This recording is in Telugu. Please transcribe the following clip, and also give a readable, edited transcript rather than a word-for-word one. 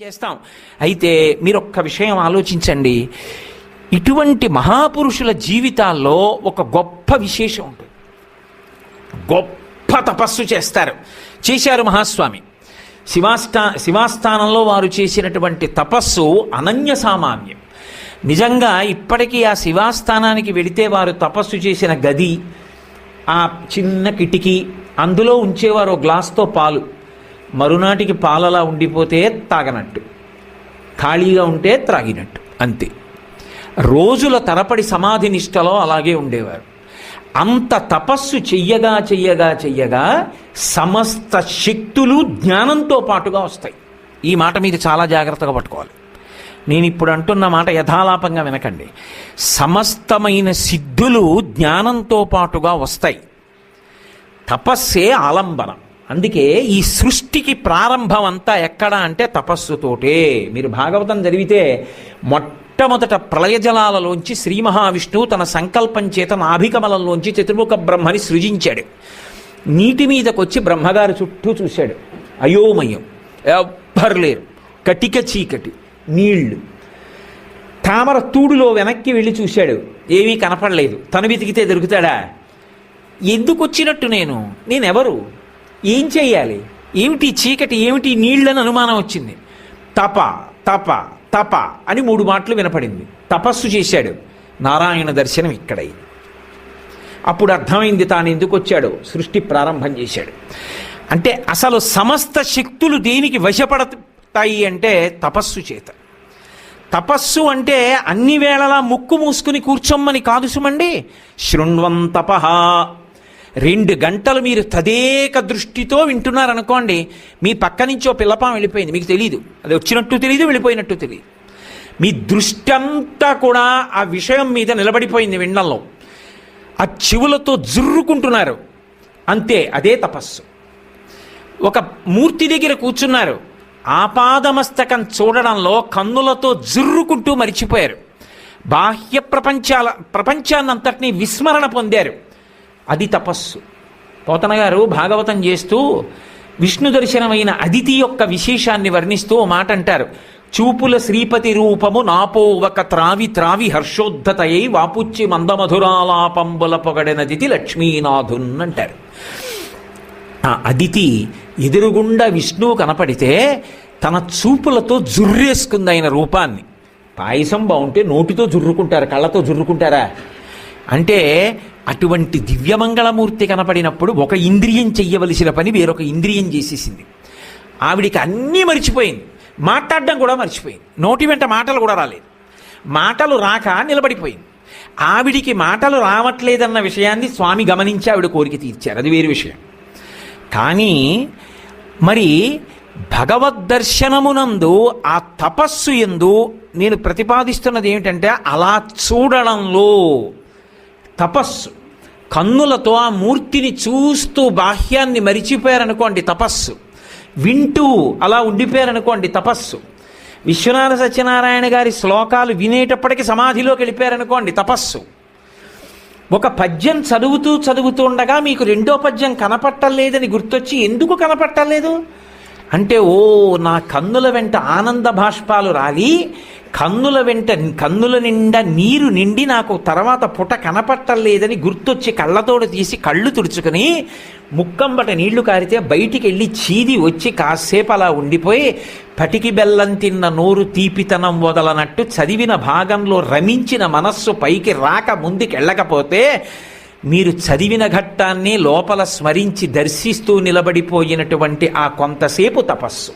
చేస్తాం. అయితే మీరు ఒక్క విషయం ఆలోచించండి. ఇటువంటి మహాపురుషుల జీవితాల్లో ఒక గొప్ప విశేషం ఉంటుంది. గొప్ప తపస్సు చేశారు మహాస్వామి. శివాస్థానంలో వారు చేసినటువంటి తపస్సు అనన్య సామాన్యం. నిజంగా ఇప్పటికీ ఆ శివాస్థానానికి వెళితే వారు తపస్సు చేసిన గది, ఆ చిన్న కిటికీ, అందులో ఉంచేవారు గ్లాస్తో పాలు. మరునాటికి పాలలా ఉండిపోతే తాగనట్టు, ఖాళీగా ఉంటే త్రాగినట్టు, అంతే. రోజుల తరపడి సమాధి నిష్టలో అలాగే ఉండేవారు. అంత తపస్సు చెయ్యగా సమస్త శక్తులు జ్ఞానంతో పాటుగా వస్తాయి. ఈ మాట మీరు చాలా జాగ్రత్తగా పట్టుకోవాలి. నేను ఇప్పుడు అంటున్న మాట యథాలాపంగా వినకండి. సమస్తమైన సిద్ధులు జ్ఞానంతో పాటుగా వస్తాయి. తపస్సే ఆలంబనం. అందుకే ఈ సృష్టికి ప్రారంభం అంతా ఎక్కడ అంటే తపస్సుతోటే. మీరు భాగవతం చదివితే మొట్టమొదట ప్రళయజలాలలోంచి శ్రీ మహావిష్ణువు తన సంకల్పం చేత నాభికమలంలోంచి చతుర్ముఖ బ్రహ్మని సృజించాడు. నీటి మీదకి వచ్చి బ్రహ్మగారు చుట్టూ చూశాడు. అయోమయం, ఎవ్వరు లేరు, కటిక చీకటి, నీళ్లు. తామర తూడులో వెనక్కి వెళ్ళి చూశాడు, ఏమీ కనపడలేదు. తను వెతికితే దొరుకుతాడా? ఎందుకు వచ్చినట్టు నేనెవరు, ఏం చెయ్యాలి, ఏమిటి చీకటి, ఏమిటి నీళ్ళని అనుమానం వచ్చింది. తప తప తప అని 3 మాటలు వినపడింది. తపస్సు చేశాడు. నారాయణ దర్శనం ఇక్కడై. అప్పుడు అర్థమైంది తాను ఎందుకు వచ్చాడో. సృష్టి ప్రారంభం చేశాడు. అంటే అసలు సమస్త శక్తులు దేనికి వశపడతాయి అంటే తపస్సు చేత. తపస్సు అంటే అన్ని వేళలా ముక్కు మూసుకుని కూర్చోమ్మని కాదు సుమండి. శృణ్వంతపః. 2 గంటలు మీరు తదేక దృష్టితో వింటున్నారనుకోండి, మీ పక్క నుంచి ఓ పిల్లపాం వెళ్ళిపోయింది, మీకు తెలియదు. అది వచ్చినట్టు తెలియదు, వెళ్ళిపోయినట్టు తెలియదు. మీ దృష్టి అంతా కూడా ఆ విషయం మీద నిలబడిపోయింది వినడంలో. ఆ చెవులతో జుర్రుకుంటున్నారు, అంతే. అదే తపస్సు. ఒక మూర్తి దగ్గర కూర్చున్నారు, ఆపాదమస్తకం చూడడంలో కన్నులతో జుర్రుకుంటూ మరిచిపోయారు. బాహ్య ప్రపంచాన్నంతటినీ విస్మరణ పొందారు. అది తపస్సు. పోతన గారు భాగవతం చేస్తూ విష్ణు దర్శనమైన అదితి యొక్క విశేషాన్ని వర్ణిస్తూ ఓ మాట అంటారు. చూపుల శ్రీపతి రూపము నాపోవక త్రావి త్రావి హర్షోద్ధతయై వాపుచ్చి మందమధురాలాపంబుల పొగడెనదితి లక్ష్మీనాథున్ అంటారు. ఆ అదితి ఎదురుగుండా విష్ణువు కనపడితే తన చూపులతో జుర్రేసుకుంది ఆయన రూపాన్ని. పాయసం బాగుంటే నోటితో జుర్రుకుంటారు, కళ్ళతో జుర్రుకుంటారా? అంటే అటువంటి దివ్యమంగళమూర్తి కనపడినప్పుడు ఒక ఇంద్రియం చెయ్యవలసిన పని వేరొక ఇంద్రియం చేసేసింది. ఆవిడికి అన్నీ మర్చిపోయింది, మాట్లాడడం కూడా మర్చిపోయింది. నోటి వెంట మాటలు కూడా రాలేదు. మాటలు రాక నిలబడిపోయింది. ఆవిడికి మాటలు రావట్లేదన్న విషయాన్ని స్వామి గమనించి ఆవిడ కోరిక తీర్చారు, అది వేరు విషయం. కానీ మరి భగవద్దర్శనమునందు ఆ తపస్సు యందు నేను ప్రతిపాదిస్తున్నది ఏమిటంటే అలా చూడడంలో తపస్సు. కన్నులతో ఆ మూర్తిని చూస్తూ బాహ్యాన్ని మరిచిపోయారనుకోండి తపస్సు. వింటూ అలా ఉండిపోయారనుకోండి తపస్సు. విశ్వనాథ సత్యనారాయణ గారి శ్లోకాలు వినేటప్పటికీ సమాధిలోకి వెళ్ళిపోయారనుకోండి తపస్సు. ఒక పద్యం చదువుతూ ఉండగా మీకు 2వ పద్యం కనపట్టలేదని గుర్తొచ్చి ఎందుకు కనపట్టలేదు అంటే, నా కన్నుల వెంట ఆనంద బాష్పాలు రాలి, కన్నుల నిండా నీరు నిండి నాకు తర్వాత పుట కనపట్టలేదని గుర్తొచ్చి కళ్ళతోడు తీసి కళ్ళు తుడుచుకుని ముక్కంబట నీళ్లు కారితే బయటికి వెళ్ళి చీది వచ్చి కాసేపు అలా ఉండిపోయి పటికి బెల్లం తిన్న నోరు తీపితనం వదలనట్టు చదివిన భాగంలో రమించిన మనస్సు పైకి రాక ముందుకెళ్ళకపోతే మీరు చదివిన ఘట్టాన్ని లోపల స్మరించి దర్శిస్తూ నిలబడిపోయినటువంటి ఆ కొంతసేపు తపస్సు.